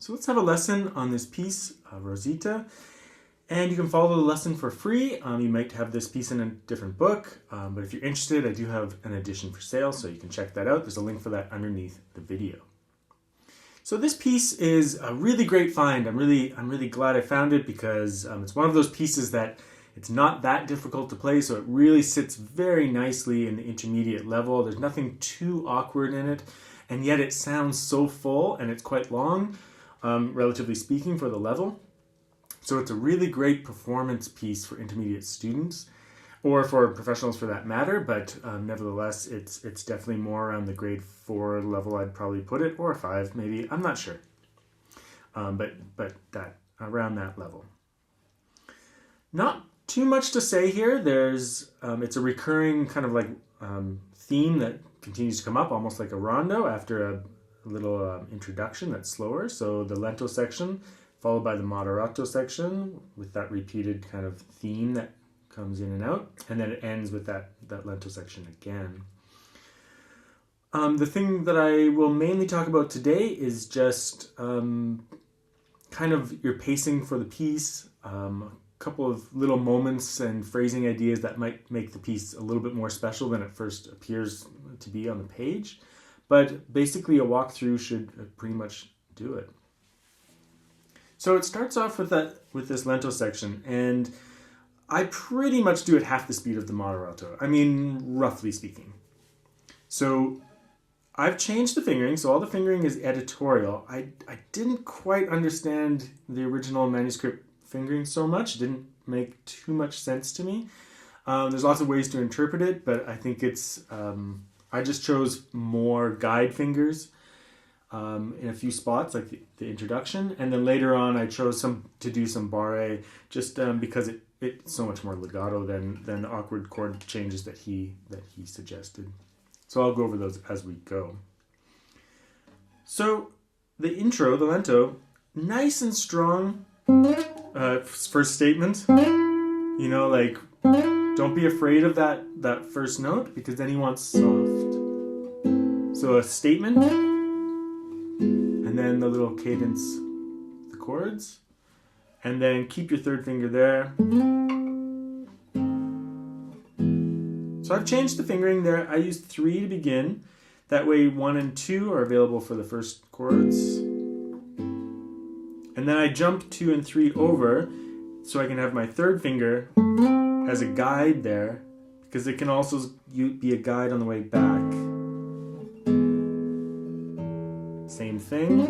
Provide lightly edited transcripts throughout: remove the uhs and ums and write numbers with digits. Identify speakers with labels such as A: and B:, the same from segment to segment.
A: So let's have a lesson on this piece, Rosita. And you can follow the lesson for free. You might have this piece in a different book, but if you're interested, I do have an edition for sale, so you can check that out. There's a link for that underneath the video. So this piece is a really great find. I'm really glad I found it because it's one of those pieces that it's not that difficult to play, so it really sits very nicely in the intermediate level. There's nothing too awkward in it, and yet it sounds so full, and it's quite long, relatively speaking, for the level. So it's a really great performance piece for intermediate students, or for professionals for that matter, but nevertheless, it's definitely more around the grade 4 level I'd probably put it, or a 5 maybe, I'm not sure. But that around that level. Not too much to say here. There's it's a recurring kind of like theme that continues to come up, almost like a rondo after a little introduction that's slower. So the lento section, followed by the moderato section with that repeated kind of theme that comes in and out, and then it ends with that lento section again. The thing that I will mainly talk about today is just kind of your pacing for the piece, a couple of little moments and phrasing ideas that might make the piece a little bit more special than it first appears to be on the page. But basically a walkthrough should pretty much do it. So it starts off with this lento section, and I pretty much do it half the speed of the moderato. I mean, roughly speaking. So I've changed the fingering, so all the fingering is editorial. I didn't quite understand the original manuscript fingering so much. It didn't make too much sense to me. There's lots of ways to interpret it, but I think it's, I just chose more guide fingers in a few spots, like the introduction, and then later on I chose to do some barre, just because it's so much more legato than the awkward chord changes that he suggested. So I'll go over those as we go. So the intro, the lento, nice and strong. First statement, you know, like don't be afraid of that first note, because then he wants soft. So a statement, and then the little cadence, the chords, and then keep your third finger there. So I've changed the fingering there. I used 3 to begin. That way 1 and 2 are available for the first chords. And then I jump 2 and 3 over so I can have my third finger as a guide there, because it can also be a guide on the way back. Same thing.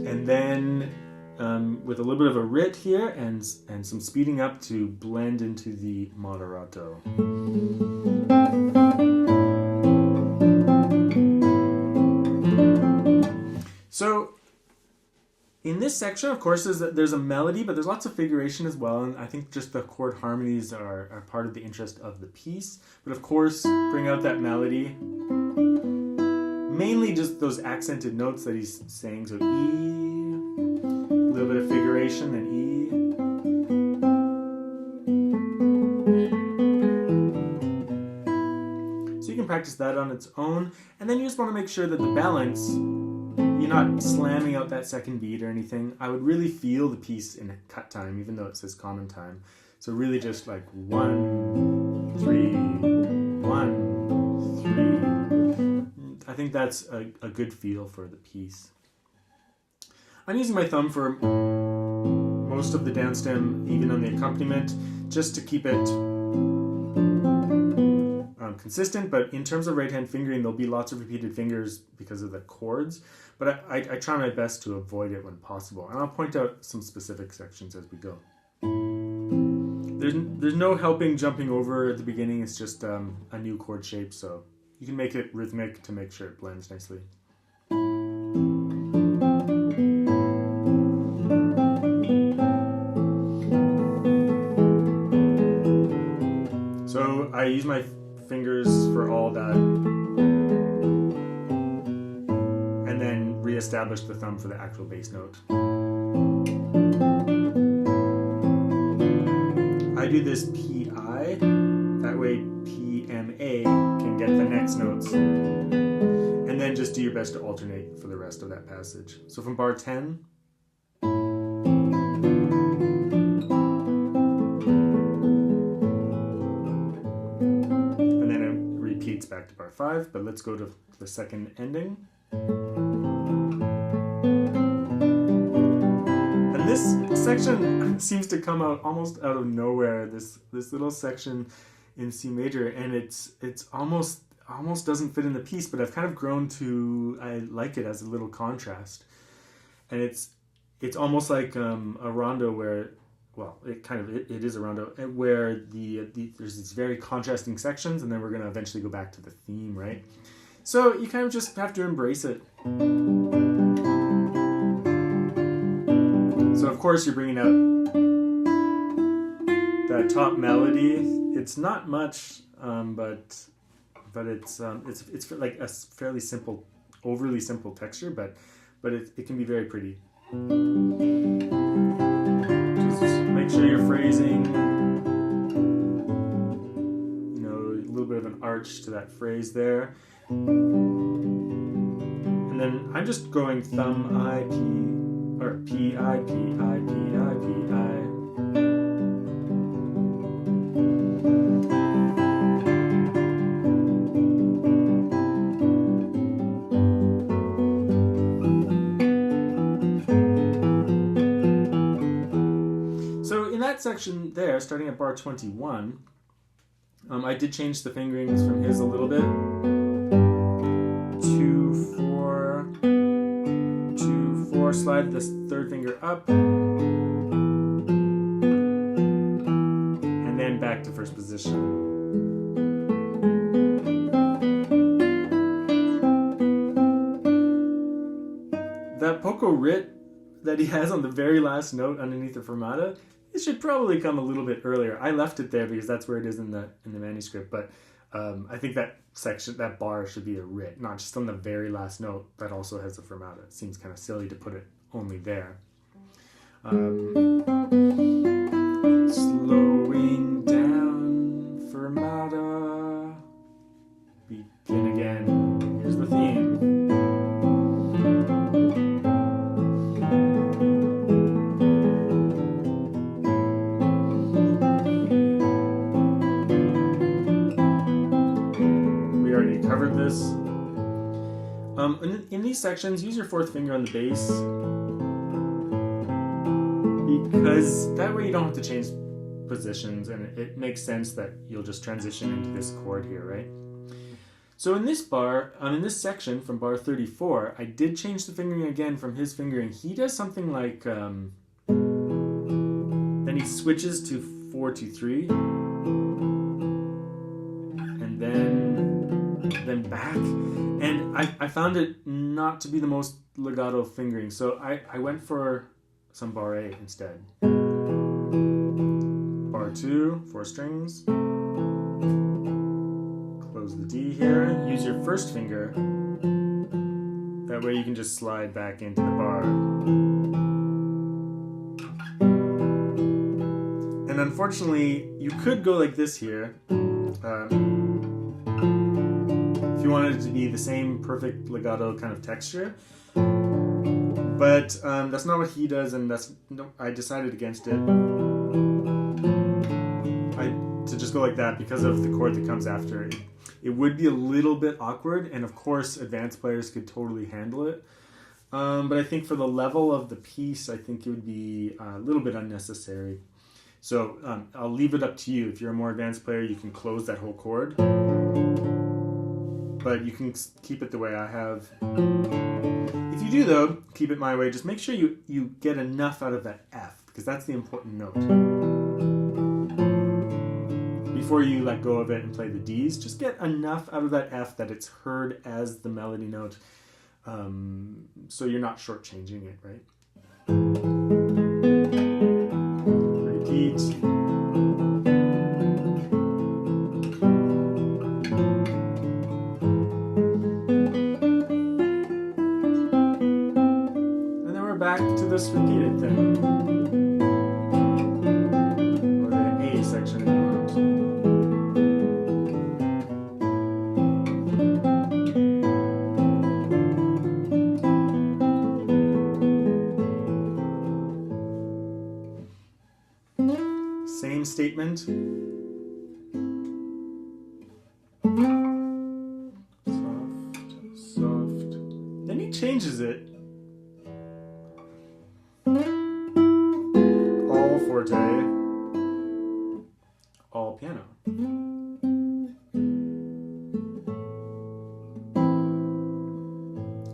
A: And then with a little bit of a writ here and some speeding up to blend into the moderato. So in this section, of course, there's a melody, but there's lots of figuration as well, and I think just the chord harmonies are part of the interest of the piece. But of course, bring out that melody. Mainly just those accented notes that he's saying, so E, a little bit of figuration, and E. So you can practice that on its own, and then you just want to make sure that the balance, you're not slamming out that second beat or anything. I would really feel the piece in cut time, even though it says common time. So really just like 1, 3, 1, 3. I think that's a good feel for the piece. I'm using my thumb for most of the downstem, even on the accompaniment, just to keep it consistent. But in terms of right hand fingering, there'll be lots of repeated fingers because of the chords. But I try my best to avoid it when possible. And I'll point out some specific sections as we go. There's no helping jumping over at the beginning. It's just a new chord shape, so you can make it rhythmic to make sure it blends nicely. So I use my fingers for all that, and then re-establish the thumb for the actual bass note. I do this PI, that way PMA can get the next notes. And then just do your best to alternate for the rest of that passage. So from bar 10. And then it repeats back to bar 5, but let's go to the second ending. And this section seems to come out almost out of nowhere, this little section in C major, and it's almost doesn't fit in the piece, but I've kind of grown to, I like it as a little contrast. And it's almost like a rondo where, well, it is a rondo where there's these very contrasting sections, and then we're going to eventually go back to the theme, right? So you kind of just have to embrace it. So of course you're bringing out that top melody. It's not much, but it's like a fairly simple, overly simple texture, but it can be very pretty. Just make sure you're phrasing, a little bit of an arch to that phrase there. And then I'm just going thumb, I, P, or P, I, P, I, P, I, P, I. So in that section there, starting at bar 21, I did change the fingerings from his a little bit. 2, 4, 2, 4, slide this third finger up, and then back to first position. That poco writ that he has on the very last note underneath the fermata, it should probably come a little bit earlier. I left it there because that's where it is in the manuscript, but I think that section, that bar should be a writ, not just on the very last note that also has the fermata. It seems kind of silly to put it only there. Slowing down, fermata, begin again. Here's the theme. Covered this. In these sections, use your fourth finger on the bass, because that way you don't have to change positions, and it makes sense that you'll just transition into this chord here, right? So in this bar, in this section from bar 34, I did change the fingering again from his fingering. He does something like, then he switches to 4-2-3, and then back, and I found it not to be the most legato fingering, so I went for some bar A instead. Bar 2, 4 strings, close the D here, use your first finger, that way you can just slide back into the bar. And unfortunately, you could go like this here, if you wanted it to be the same perfect legato kind of texture, but that's not what he does, and I decided against it. To just go like that because of the chord that comes after it. It would be a little bit awkward, and of course advanced players could totally handle it. But I think for the level of the piece, I think it would be a little bit unnecessary. So I'll leave it up to you. If you're a more advanced player, you can close that whole chord. But you can keep it the way I have. If you do, though, keep it my way. Just make sure you get enough out of that F, because that's the important note. Before you let go of it and play the Ds, just get enough out of that F that it's heard as the melody note, so you're not shortchanging it, right? Repeat. Back to this repeated thing, or the A section if you want. same statement. Soft, soft. Then he changes it. All forte, all piano.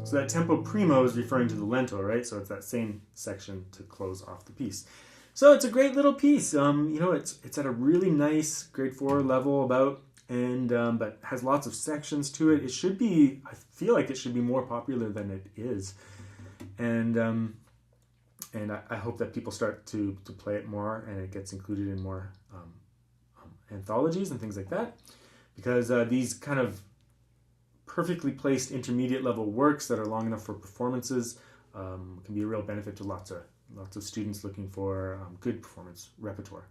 A: So that tempo primo is referring to the lento, right? So it's that same section to close off the piece. So it's a great little piece. It's at a really nice grade 4 level but has lots of sections to it. It should be, I feel like it should be more popular than it is. And I hope that people start to play it more and it gets included in more anthologies and things like that. Because these kind of perfectly placed intermediate level works that are long enough for performances can be a real benefit to lots of students looking for good performance repertoire.